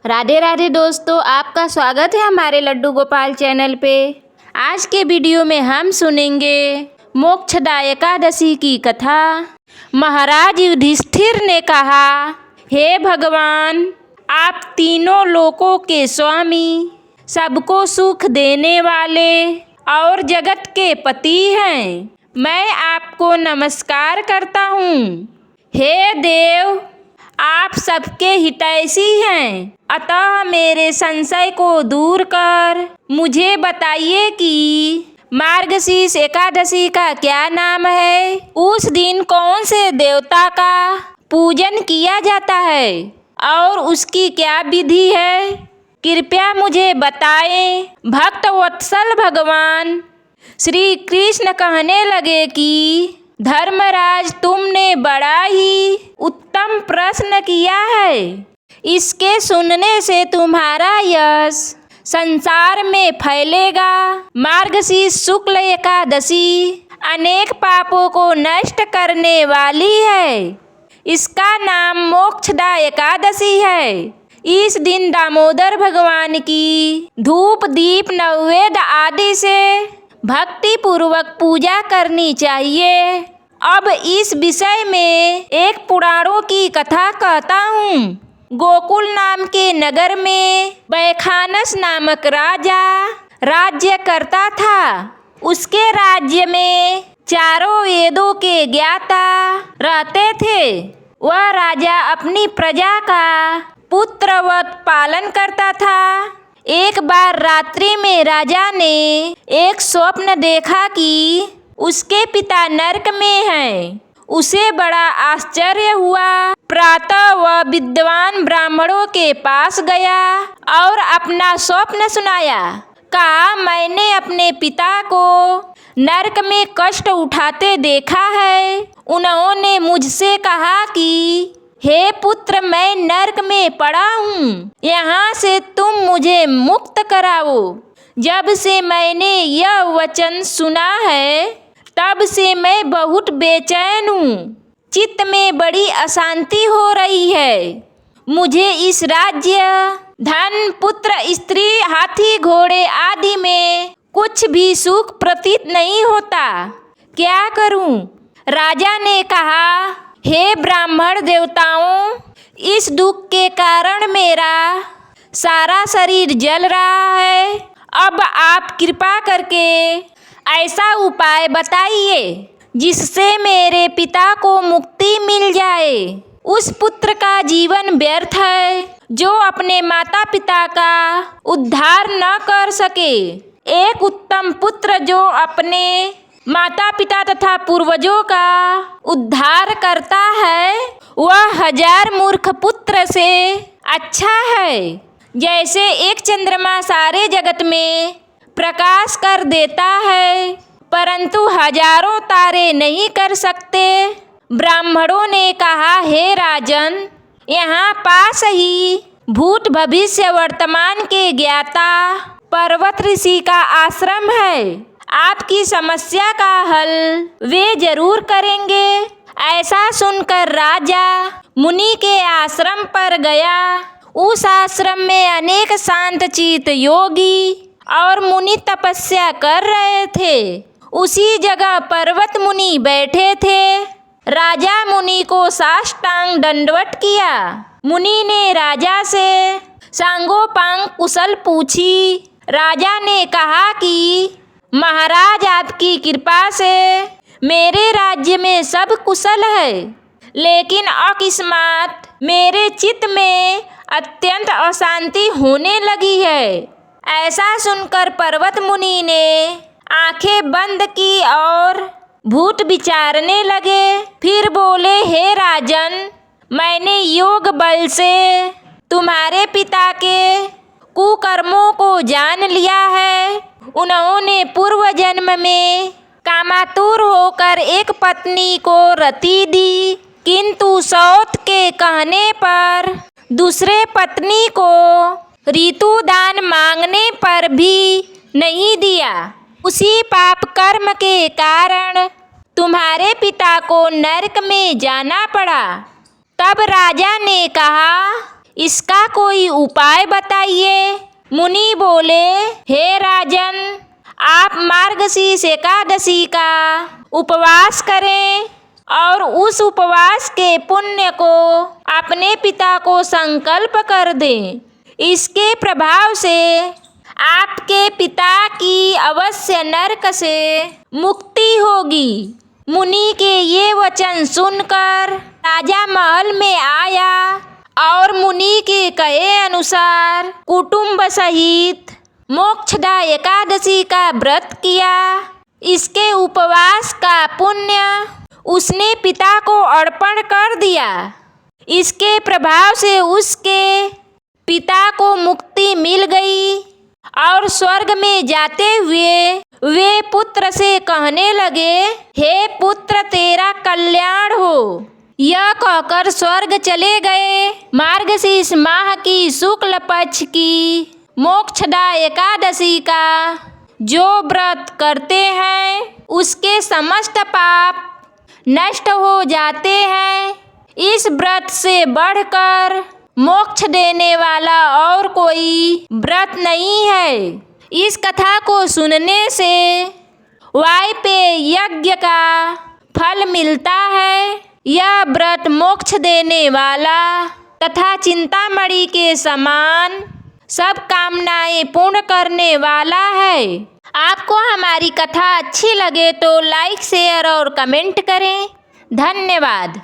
राधे राधे दोस्तों, आपका स्वागत है हमारे लड्डू गोपाल चैनल पे। आज के वीडियो में हम सुनेंगे मोक्षदा एकादशी की कथा। महाराज युधिष्ठिर ने कहा, हे भगवान, आप तीनों लोकों के स्वामी, सबको सुख देने वाले और जगत के पति हैं। मैं आपको नमस्कार करता हूँ। हे देव, आप सबके हितैषी हैं, अतः मेरे संशय को दूर कर मुझे बताइए कि मार्गशीर्ष एकादशी का क्या नाम है। उस दिन कौन से देवता का पूजन किया जाता है और उसकी क्या विधि है, कृपया मुझे बताएं। भक्त वत्सल भगवान श्री कृष्ण कहने लगे कि धर्मराज, तुमने बड़ा ही उत्तम प्रश्न किया है। इसके सुनने से तुम्हारा यश संसार में फैलेगा। मार्गशीर्ष शुक्ल एकादशी अनेक पापों को नष्ट करने वाली है। इसका नाम मोक्षदा एकादशी है। इस दिन दामोदर भगवान की धूप दीप नैवेद्य आदि से भक्ति पूर्वक पूजा करनी चाहिए। अब इस विषय में एक पुराणों की कथा कहता हूँ। गोकुल नाम के नगर में बैखानस नामक राजा राज्य करता था। उसके राज्य में चारों वेदों के ज्ञाता रहते थे। वह राजा अपनी प्रजा का पुत्रवत पालन करता था। एक बार रात्रि में राजा ने एक स्वप्न देखा कि उसके पिता नरक में हैं। उसे बड़ा आश्चर्य हुआ। प्रातः वह विद्वान ब्राह्मणों के पास गया और अपना स्वप्न सुनाया। कहा, मैंने अपने पिता को नरक में कष्ट उठाते देखा है। उन्होंने मुझसे कहा कि हे पुत्र, मैं नरक में पड़ा हूँ, यहाँ से तुम मुझे मुक्त कराओ। जब से मैंने यह वचन सुना है, तब से मैं बहुत बेचैन हूँ। चित्त में बड़ी अशांति हो रही है। मुझे इस राज्य, धन, पुत्र, स्त्री, हाथी, घोड़े आदि में कुछ भी सुख प्रतीत नहीं होता। क्या करूँ? राजा ने कहा, हे ब्राह्मण देवताओं, इस दुख के कारण मेरा सारा शरीर जल रहा है। अब आप कृपा करके ऐसा उपाय बताइए जिससे मेरे पिता को मुक्ति मिल जाए। उस पुत्र का जीवन व्यर्थ है जो अपने माता पिता का उद्धार न कर सके। एक उत्तम पुत्र जो अपने माता पिता तथा पूर्वजों का उद्धार करता है, वह 1000 मूर्ख पुत्र से अच्छा है। जैसे एक चंद्रमा सारे जगत में प्रकाश कर देता है, परंतु हजारों तारे नहीं कर सकते। ब्राह्मणों ने कहा, हे राजन, यहाँ पास ही भूत भविष्य वर्तमान के ज्ञाता पर्वत ऋषि का आश्रम है। आपकी समस्या का हल वे जरूर करेंगे। ऐसा सुनकर राजा मुनि के आश्रम पर गया। उस आश्रम में अनेक शांतचित्त योगी और मुनि तपस्या कर रहे थे। उसी जगह पर्वत मुनि बैठे थे। राजा मुनि को साष्टांग दंडवत किया। मुनि ने राजा से सांगोपांग कुशल पूछी। राजा ने कहा कि महाराज, आपकी कृपा से मेरे राज्य में सब कुशल है, लेकिन अकस्मात मेरे चित्त में अत्यंत अशांति होने लगी है। ऐसा सुनकर पर्वत मुनि ने आंखें बंद की और भूत विचारने लगे। फिर बोले, हे राजन, मैंने योग बल से तुम्हारे पिता के कुकर्मों को जान लिया है। उन्होंने पूर्व जन्म में कामातुर होकर एक पत्नी को रति दी, किंतु सौत के कहने पर दूसरे पत्नी को ऋतुदान मांगने पर भी नहीं दिया। उसी पाप कर्म के कारण तुम्हारे पिता को नरक में जाना पड़ा। तब राजा ने कहा, इसका कोई उपाय बताइए। मुनि बोले, हे राजन, आप मार्गशीर्ष एकादशी का उपवास करें और उस उपवास के पुण्य को अपने पिता को संकल्प कर दें। इसके प्रभाव से आपके पिता की अवश्य नरक से मुक्ति होगी। मुनि के ये वचन सुनकर राजा महल में आया और मुनि के कहे अनुसार कुटुंब सहित मोक्षदा एकादशी का व्रत किया। इसके उपवास का पुण्य उसने पिता को अर्पण कर दिया। इसके प्रभाव से उसके पिता को मुक्ति मिल गई और स्वर्ग में जाते हुए वे पुत्र से कहने लगे, हे पुत्र, तेरा कल्याण हो। यह कहकर स्वर्ग चले गए। मार्गशीर्ष माह की शुक्ल पक्ष की मोक्षदा एकादशी का जो व्रत करते हैं उसके समस्त पाप नष्ट हो जाते हैं। इस व्रत से बढ़कर मोक्ष देने वाला और कोई व्रत नहीं है। इस कथा को सुनने से वाजपेयी यज्ञ का फल मिलता है। यह व्रत मोक्ष देने वाला तथा चिंतामणि के समान सब कामनाएं पूर्ण करने वाला है। आपको हमारी कथा अच्छी लगे तो लाइक, शेयर और कमेंट करें। धन्यवाद।